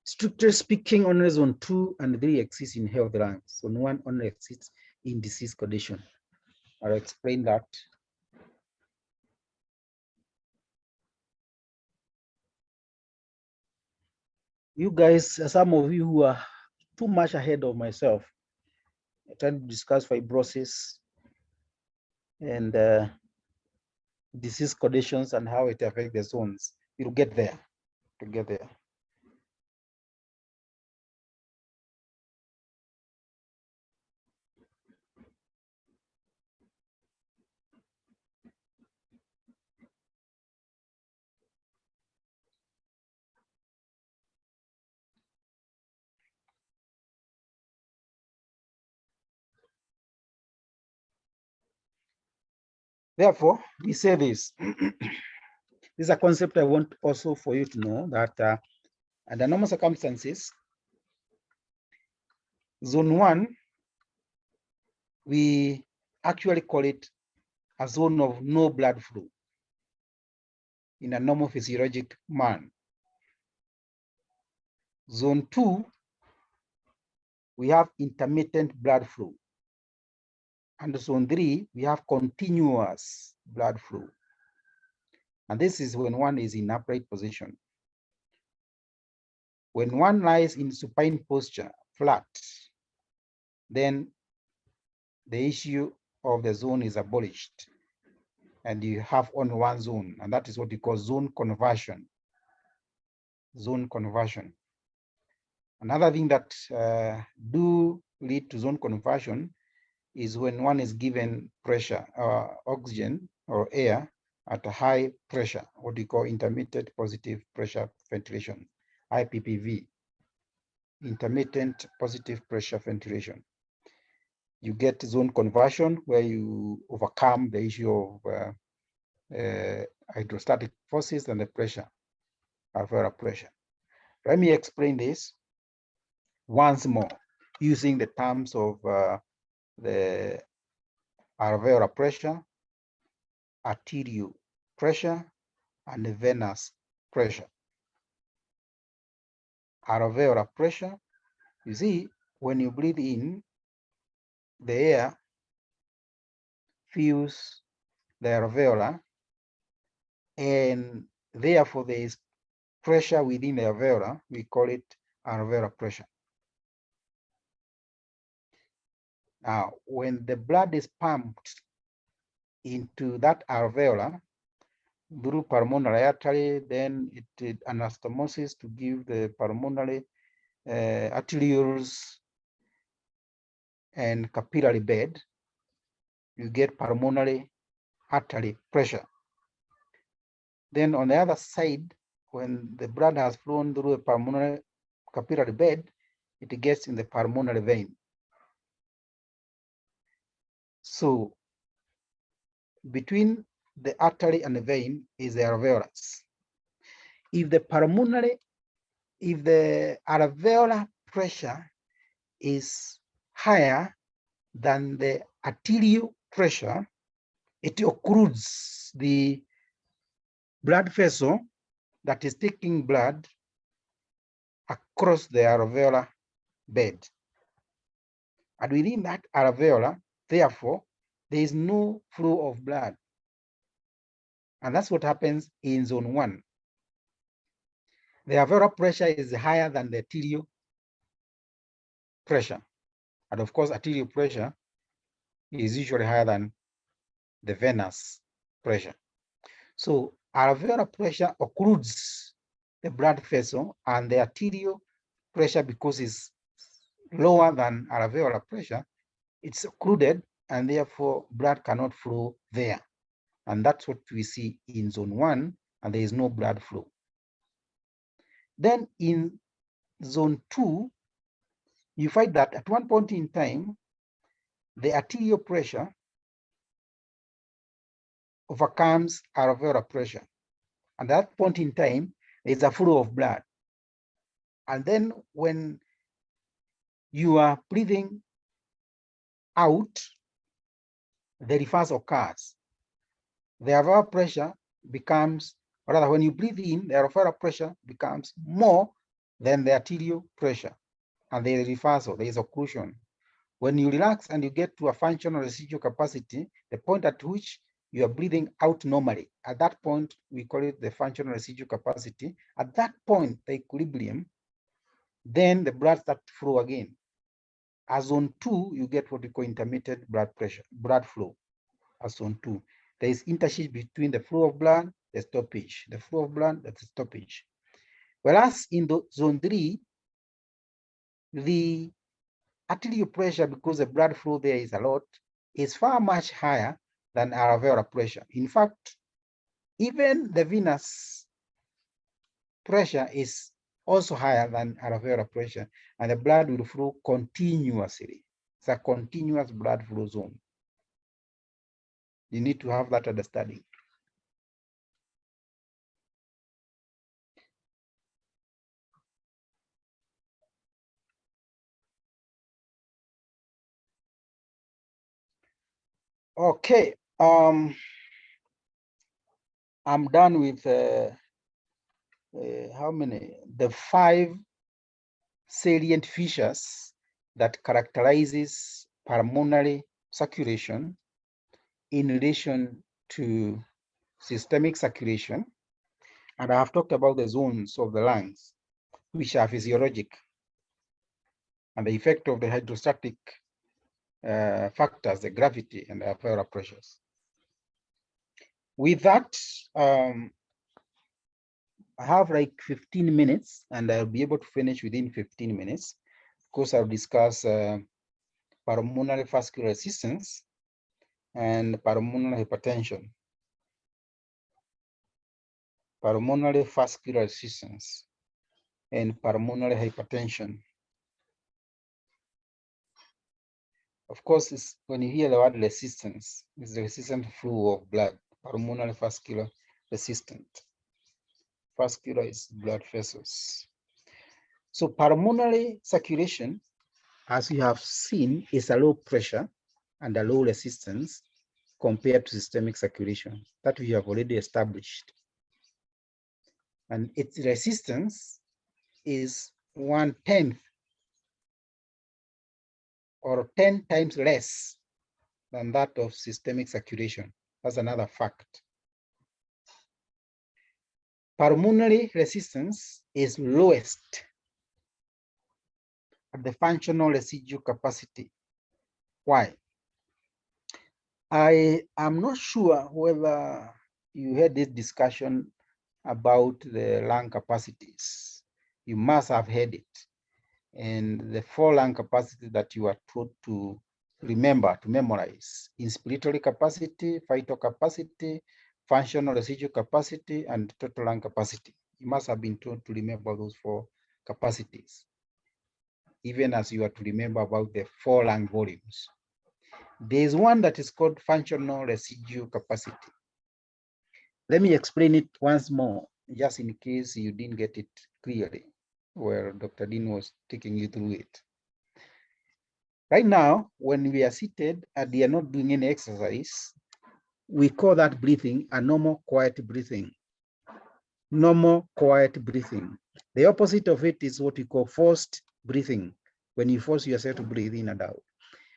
Strictly speaking, only zone 2 and 3 exist in healthy lungs. Zone 1 only exists in disease condition. I'll explain that. You guys, some of you who are too much ahead of myself, I try to discuss fibrosis and disease conditions and how it affects the zones. You'll get there. Therefore, we say this. This is a concept I want also for you to know, that under normal circumstances, zone 1, we actually call it a zone of no blood flow in a normal physiologic man. Zone 2, we have intermittent blood flow. And zone 3, we have continuous blood flow. And this is when one is in upright position. When one lies in supine posture, flat, then the issue of the zone is abolished, and you have only one zone, and that is what we call zone conversion. zone conversion. Another thing that do lead to zone conversion is when one is given pressure, oxygen or air at a high pressure, what we call intermittent positive pressure ventilation, IPPV, intermittent positive pressure ventilation. You get zone conversion where you overcome the issue of hydrostatic forces and the pressure, alveolar pressure. Let me explain this once more using the terms of the alveolar pressure, arterial pressure, and the venous pressure. Alveolar pressure, you see, when you breathe in, the air fills the alveolar, and therefore there is pressure within the alveolar. We call it alveolar pressure. Now, when the blood is pumped into that alveolar through pulmonary artery, then it anastomosis to give the pulmonary arterioles and capillary bed, you get pulmonary artery pressure. Then on the other side, when the blood has flown through a pulmonary capillary bed, it gets in the pulmonary vein. So between the artery and the vein is the alveolus. If the alveolar pressure is higher than the arterial pressure, it occludes the blood vessel that is taking blood across the alveolar bed. And within that alveolar, therefore, there is no flow of blood. And that's what happens in zone 1. The alveolar pressure is higher than the arterial pressure. And of course, arterial pressure is usually higher than the venous pressure. So alveolar pressure occludes the blood vessel, and the arterial pressure, because it's lower than alveolar pressure, it's occluded, and therefore blood cannot flow there. And that's what we see in zone 1, and there is no blood flow. Then in zone 2, you find that at one point in time, the arterial pressure overcomes alveolar pressure. And at that point in time, there's a flow of blood. And then when you are breathing out, the reverse occurs. The alveolar pressure becomes, or rather, when you breathe in, the alveolar pressure becomes more than the arterial pressure. And there is reversal, there is occlusion. When you relax and you get to a functional residual capacity, the point at which you are breathing out normally, at that point, we call it the functional residual capacity. At that point, the equilibrium, then the blood starts to flow again. As zone 2, you get what we call intermittent blood flow. As zone 2, there is interchange between the flow of blood, the stoppage, the flow of blood, the stoppage. Whereas in the zone 3, the arterial pressure, because the blood flow there is a lot, is far much higher than alveolar pressure. In fact, even the venous pressure is also higher than alveolar pressure, and the blood will flow continuously. It's a continuous blood flow zone. You need to have that understanding. Okay, I'm done with how many? The 5 salient features that characterizes pulmonary circulation in relation to systemic circulation. And I have talked about the zones of the lungs, which are physiologic, and the effect of the hydrostatic factors, the gravity and the alveolar pressures. With that, I have like 15 minutes and I'll be able to finish within 15 minutes. Of course, I'll discuss pulmonary vascular resistance and pulmonary hypertension. Pulmonary vascular resistance and pulmonary hypertension. Of course, when you hear the word resistance, it's the resistant flow of blood, pulmonary vascular resistant. Vascular is blood vessels. So pulmonary circulation, as you have seen, is a low pressure and a low resistance compared to systemic circulation that we have already established. And its resistance is 1/10 or 10 times less than that of systemic circulation. That's another fact. Pulmonary resistance is lowest at the functional residual capacity. Why? I am not sure whether you had this discussion about the lung capacities. You must have heard it. And the 4 lung capacities that you are taught to remember, to memorize: inspiratory capacity, vital capacity, functional residual capacity, and total lung capacity. You must have been taught to remember those 4 capacities, even as you are to remember about the 4 lung volumes. There is one that is called functional residual capacity. Let me explain it once more, just in case you didn't get it clearly, where Dr. Dean was taking you through it. Right now, when we are seated and we are not doing any exercise, we call that breathing a normal, quiet breathing. Normal, quiet breathing. The opposite of it is what we call forced breathing, when you force yourself to breathe in and out.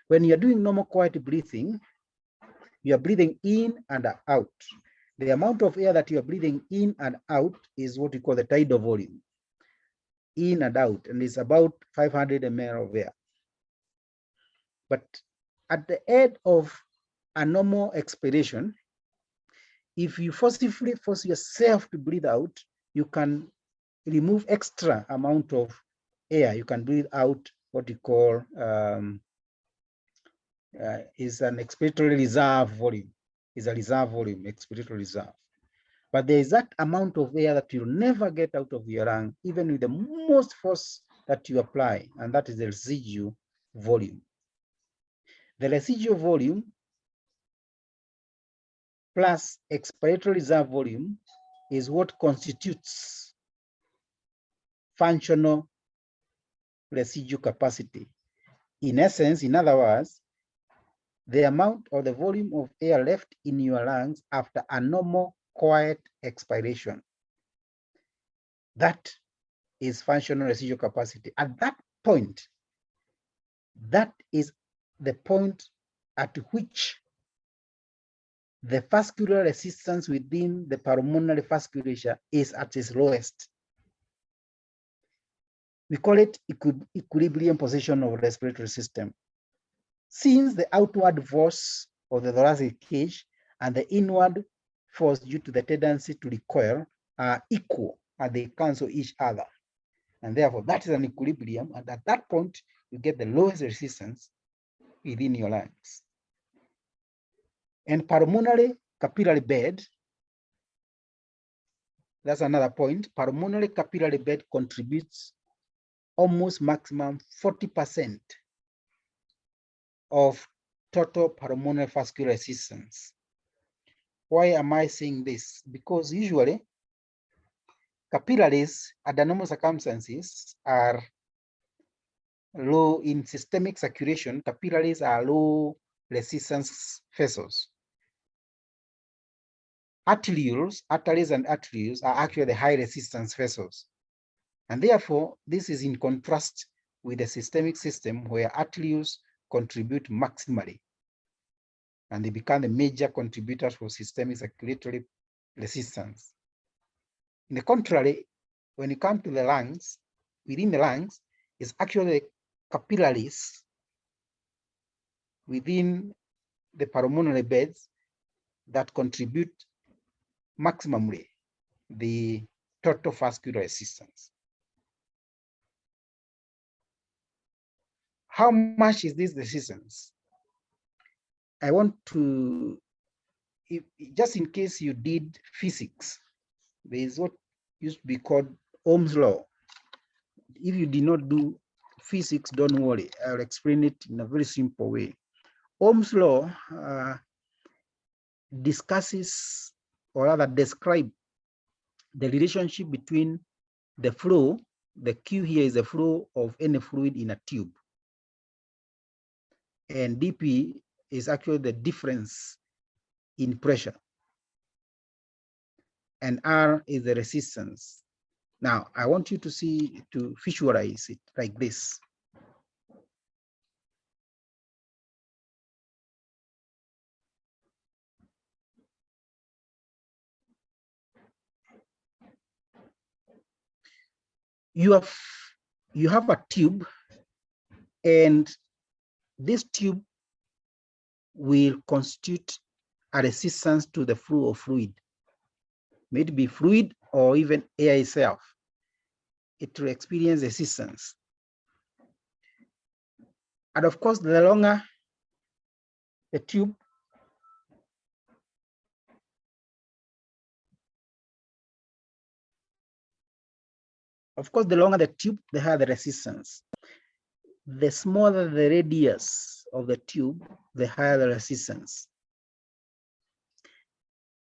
When you're doing normal, quiet breathing, you are breathing in and out. The amount of air that you are breathing in and out is what we call the tidal volume, in and out, and it's about 500 ml of air. But at the end of a normal expiration, if you forcibly force yourself to breathe out, you can remove extra amount of air. You can breathe out what you call is an expiratory reserve volume. Is a reserve volume, expiratory reserve. But there is that amount of air that you'll never get out of your lung, even with the most force that you apply, and that is the residual volume. The residual volume plus expiratory reserve volume is what constitutes functional residual capacity. In essence, in other words, the amount or the volume of air left in your lungs after a normal quiet expiration. That is functional residual capacity. At that point, that is the point at which the vascular resistance within the pulmonary vasculature is at its lowest. We call it equilibrium position of the respiratory system. Since the outward force of the thoracic cage and the inward force due to the tendency to recoil are equal and they cancel each other. And therefore, that is an equilibrium. And at that point, you get the lowest resistance within your lungs. And pulmonary capillary bed, that's another point. Pulmonary capillary bed contributes almost maximum 40% of total pulmonary vascular resistance. Why am I saying this? Because usually capillaries under normal circumstances are low in systemic circulation. Capillaries are low resistance vessels. Arteries and arteries are actually the high resistance vessels. And therefore, this is in contrast with the systemic system where arteries contribute maximally. And they become the major contributors for systemic circulatory resistance. In the contrary, when you come to the lungs, within the lungs is actually the capillaries within the pulmonary beds that contribute maximally the total vascular resistance. How much is this resistance? I want to, just in case you did physics, there is what used to be called Ohm's law. If you did not do physics, don't worry, I'll explain it in a very simple way. Ohm's law discusses, or rather describe, the relationship between the flow, the Q here is the flow of any fluid in a tube, and dP is actually the difference in pressure, and R is the resistance. Now, I want you to visualize it like this. You have a tube, and this tube will constitute a resistance to the flow of fluid. May it be fluid or even air itself. It will experience resistance. And of course, the longer the tube, the higher the resistance. The smaller the radius of the tube, the higher the resistance.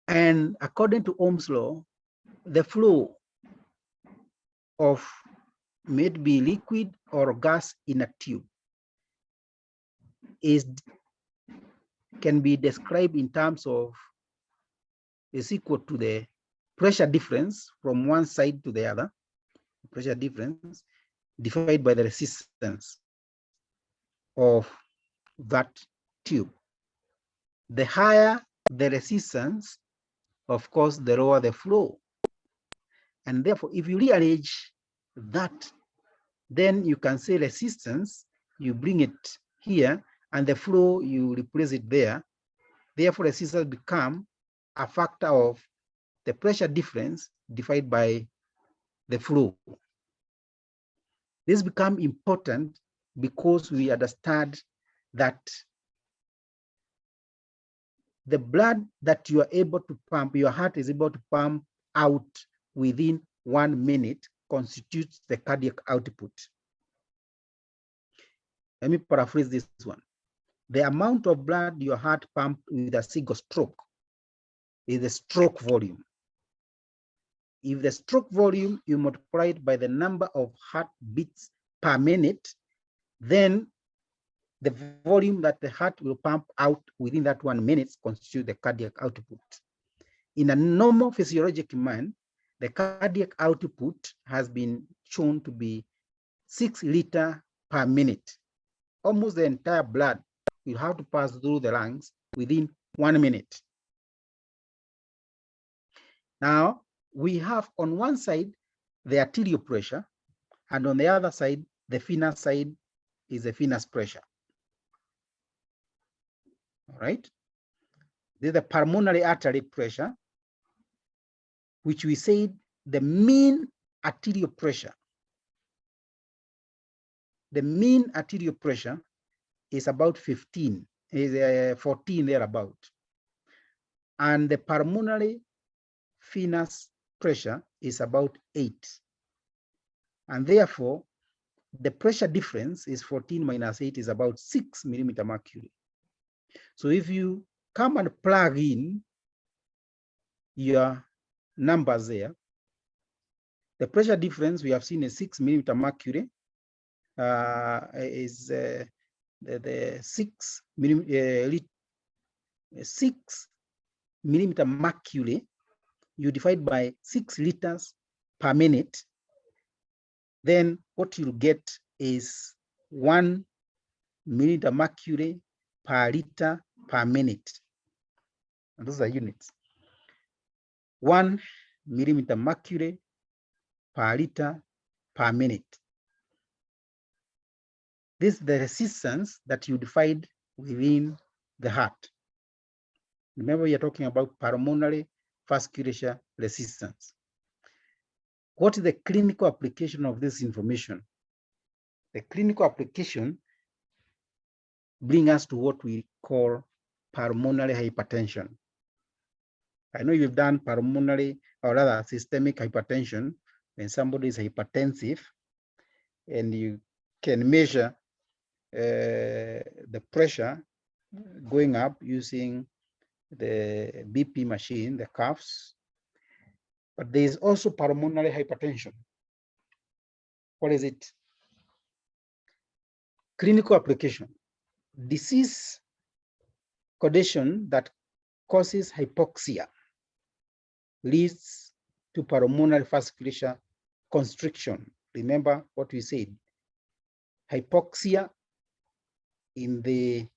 And according to Ohm's law, the flow of, may it be liquid or gas in a tube, can be described in terms of, is equal to the pressure difference from one side to the other, pressure difference divided by the resistance of that tube. The higher the resistance, of course, the lower the flow. And therefore, if you rearrange that, then you can say resistance, you bring it here, and the flow, you replace it there. Therefore, resistance become a factor of the pressure difference divided by the flow. This becomes important because we understand that the blood that you are able to pump, your heart is able to pump out within 1 minute, constitutes the cardiac output. Let me paraphrase this one. The amount of blood your heart pumps with a single stroke is the stroke volume. If the stroke volume, you multiply it by the number of heartbeats per minute, then the volume that the heart will pump out within that 1 minute constitutes the cardiac output. In a normal physiologic man, the cardiac output has been shown to be 6 liters per minute. Almost the entire blood will have to pass through the lungs within 1 minute. Now, we have on one side the arterial pressure, and on the other side, the venous side is the venous pressure. All right. This is the pulmonary artery pressure, which we said the mean arterial pressure. The mean arterial pressure is about 14 thereabout. And the pulmonary venous pressure is about 8. And therefore, the pressure difference is 14 minus 8 is about 6 millimeter mercury. So if you come and plug in your numbers there, the pressure difference we have seen is 6 millimeter mercury, is the 6 millimeter mercury. You divide by 6 liters per minute, then what you'll get is 1 millimeter mercury per liter per minute. And those are units. 1 millimeter mercury per liter per minute. This is the resistance that you define within the heart. Remember, we are talking about pulmonary vascular resistance. What is the clinical application of this information? The clinical application brings us to what we call pulmonary hypertension. I know you've done pulmonary, or rather systemic hypertension, when somebody is hypertensive, and you can measure the pressure going up using the BP machine, the cuffs. But there is also pulmonary hypertension. What is it? Clinical application: disease condition that causes hypoxia leads to pulmonary vascular constriction. Remember what we said. Hypoxia in the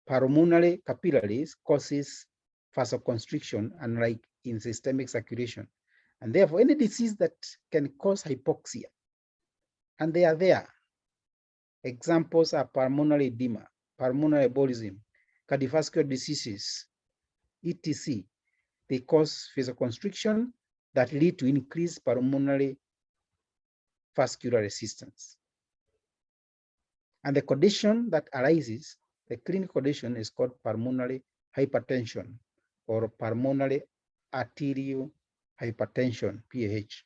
pulmonary capillaries causes vasoconstriction, unlike in systemic circulation. And therefore, any disease that can cause hypoxia, and they are there. Examples are pulmonary edema, pulmonary embolism, cardiovascular diseases, etc. They cause vasoconstriction that lead to increased pulmonary vascular resistance. And the condition that arises, the clinical condition, is called pulmonary hypertension or pulmonary arterial hypertension, PAH.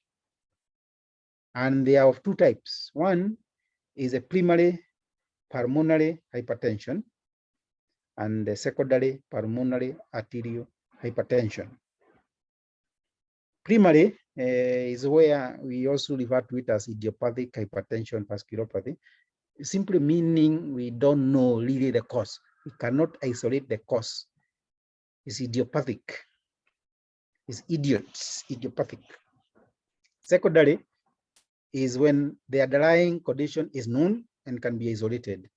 And they are of two types. One is a primary pulmonary hypertension, and the secondary pulmonary arterial hypertension. Primary is where we also refer to it as idiopathic hypertension vasculopathy, simply meaning we don't know really the cause. We cannot isolate the cause. It's idiopathic. It's idiopathic. Secondary is when the underlying condition is known and can be isolated.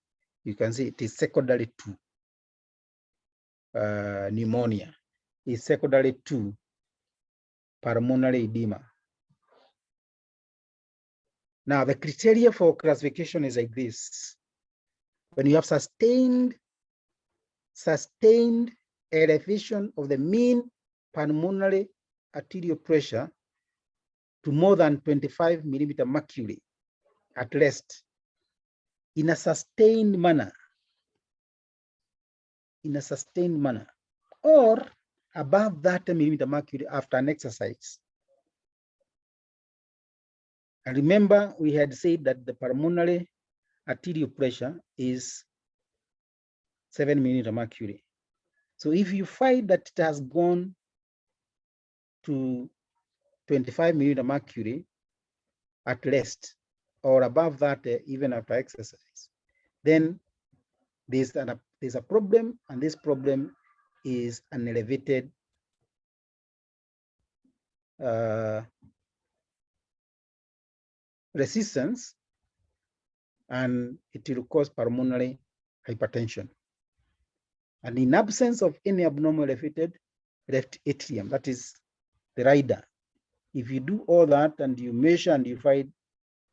You can see it is secondary to pneumonia. It's secondary to pulmonary edema. Now, the criteria for classification is like this. When you have sustained elevation of the mean pulmonary arterial pressure to more than 25 millimeter mercury at rest in a sustained manner, or above 30 millimeter mercury after an exercise. And remember, we had said that the pulmonary arterial pressure is 7 millimeter mercury. So if you find that it has gone to 25 millimeter mercury at rest, or above that even after exercise, then there's a problem, and this problem is an elevated resistance, and it will cause pulmonary hypertension. And in absence of any abnormal elevated left atrium, that is the rider, if you do all that and you measure and you find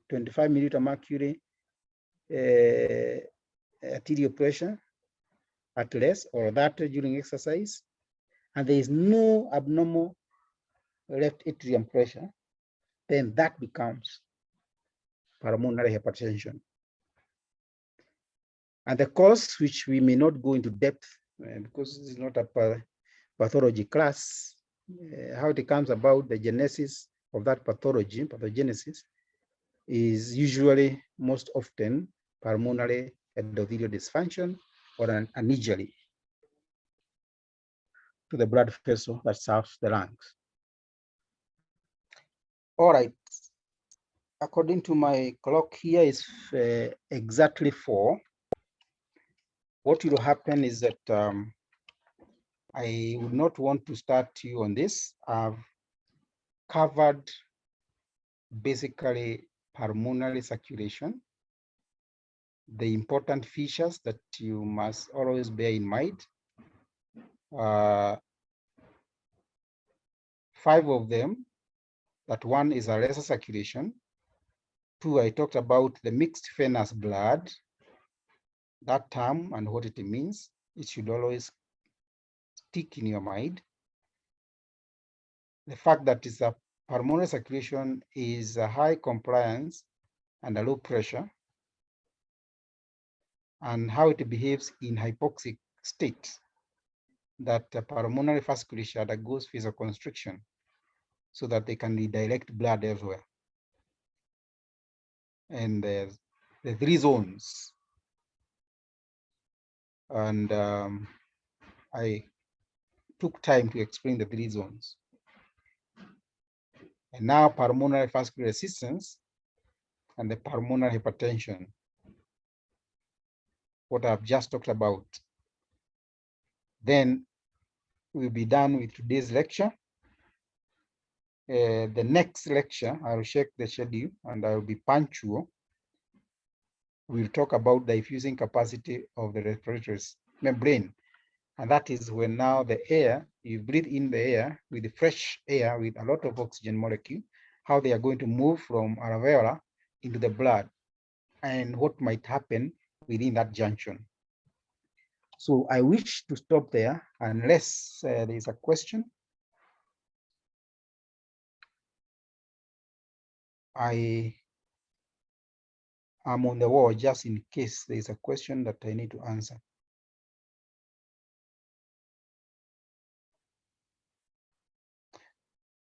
25 millimeter mercury arterial pressure at rest or that during exercise, and there is no abnormal left atrium pressure, then that becomes pulmonary hypertension. And the cause, which we may not go into depth because this is not a pathology class, how it comes about, the genesis of that pathogenesis, is usually most often pulmonary endothelial dysfunction or an injury to the blood vessel that serves the lungs. All right. According to my clock here is exactly 4. What will happen is that I would not want to start you on this. I've covered basically pulmonary circulation, the important features that you must always bear in mind. 5 of them, that one is a lesser circulation. 2, I talked about the mixed venous blood, that term and what it means. It should always stick in your mind. The fact that it's a pulmonary circulation is a high compliance and a low pressure, and how it behaves in hypoxic state, that the pulmonary vasculature undergoes vasoconstriction so that they can redirect blood elsewhere. And there's the 3 zones. And I took time to explain the 3 zones. And now pulmonary vascular resistance and the pulmonary hypertension, what I've just talked about. Then we'll be done with today's lecture. The next lecture, I'll check the schedule and I'll be punctual. We'll talk about the diffusing capacity of the respiratory membrane. And that is when now the air, you breathe in the air with the fresh air with a lot of oxygen molecule, how they are going to move from alveolar into the blood and what might happen within that junction. So I wish to stop there unless there is a question. I am on the wall just in case there is a question that I need to answer.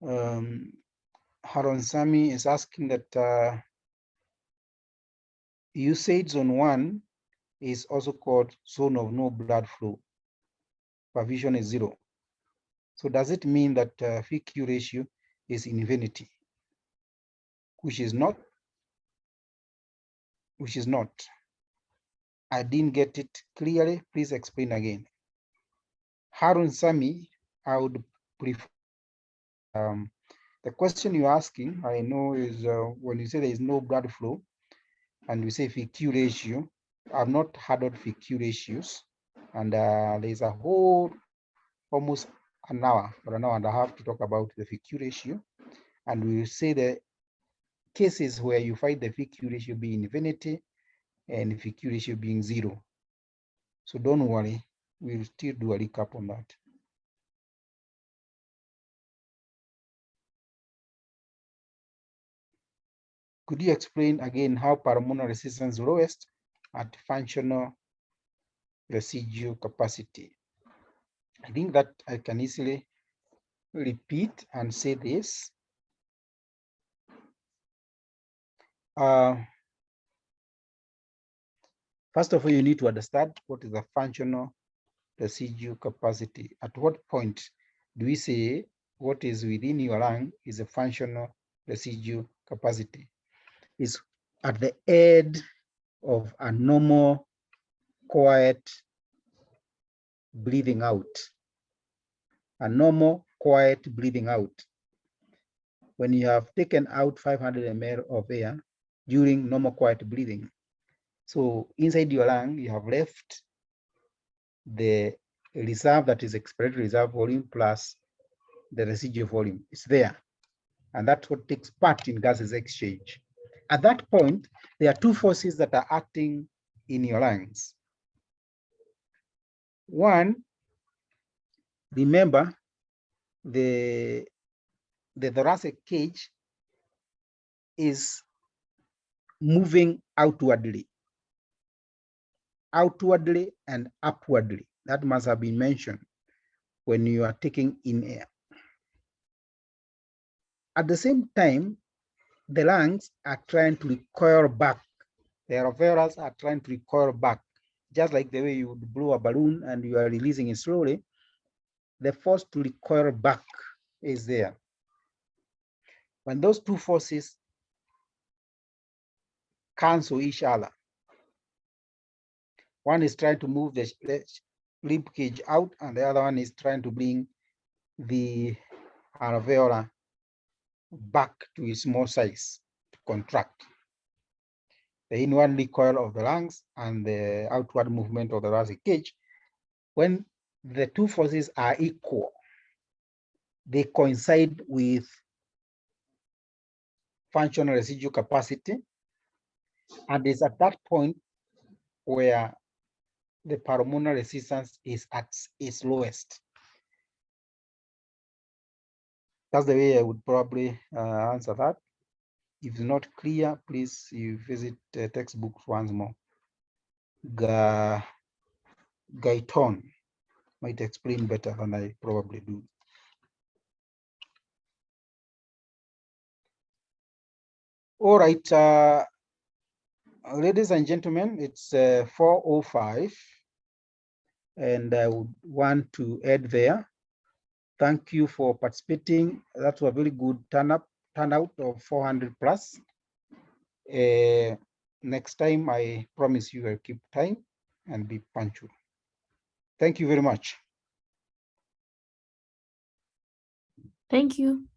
Haron Sami is asking that you said zone 1 is also called zone of no blood flow. Perfusion is 0. So does it mean that FQ ratio is infinity? Which is not. Which is not. I didn't get it clearly. Please explain again. Harun Sami, I would prefer. The question you're asking, I know, is when you say there is no blood flow, and we say FQ ratio. I've not heard of FQ ratios, and there's a whole almost an hour or an hour and a half to talk about the FQ ratio, and we will say the cases where you find the FQ ratio being infinity and FQ ratio being 0. So don't worry, we'll still do a recap on that. Could you explain again how pulmonary resistance lowest at functional residual capacity? I think that I can easily repeat and say this. First of all, you need to understand what is the functional residual capacity. At what point do we say what is within your lung is a functional residual capacity? Is at the end of a normal, quiet breathing out. A normal, quiet breathing out. When you have taken out 500 ml of air during normal, quiet breathing. So inside your lung, you have left the reserve, that is expiratory reserve volume, plus the residual volume. It's there. And that's what takes part in gases exchange. At that point, there are 2 forces that are acting in your lungs. One, remember the thoracic cage is moving outwardly and upwardly. That must have been mentioned when you are taking in air. At the same time, the lungs are trying to recoil back. The alveolars are trying to recoil back, just like the way you would blow a balloon and you are releasing it slowly. The force to recoil back is there. When those 2 forces cancel each other, one is trying to move the rib cage out, and the other one is trying to bring the alveolar back to its small size to contract. The inward recoil of the lungs and the outward movement of the thoracic cage, when the 2 forces are equal, they coincide with functional residual capacity, and it's at that point where the pulmonary resistance is at its lowest. That's the way I would probably answer that. If it's not clear, please you visit the textbook once more. Gaiton might explain better than I probably do. All right, ladies and gentlemen, it's 4:05, and I would want to add there. Thank you for participating. That was a very good turnout of 400 plus. Next time, I promise you I'll keep time and be punctual. Thank you very much. Thank you.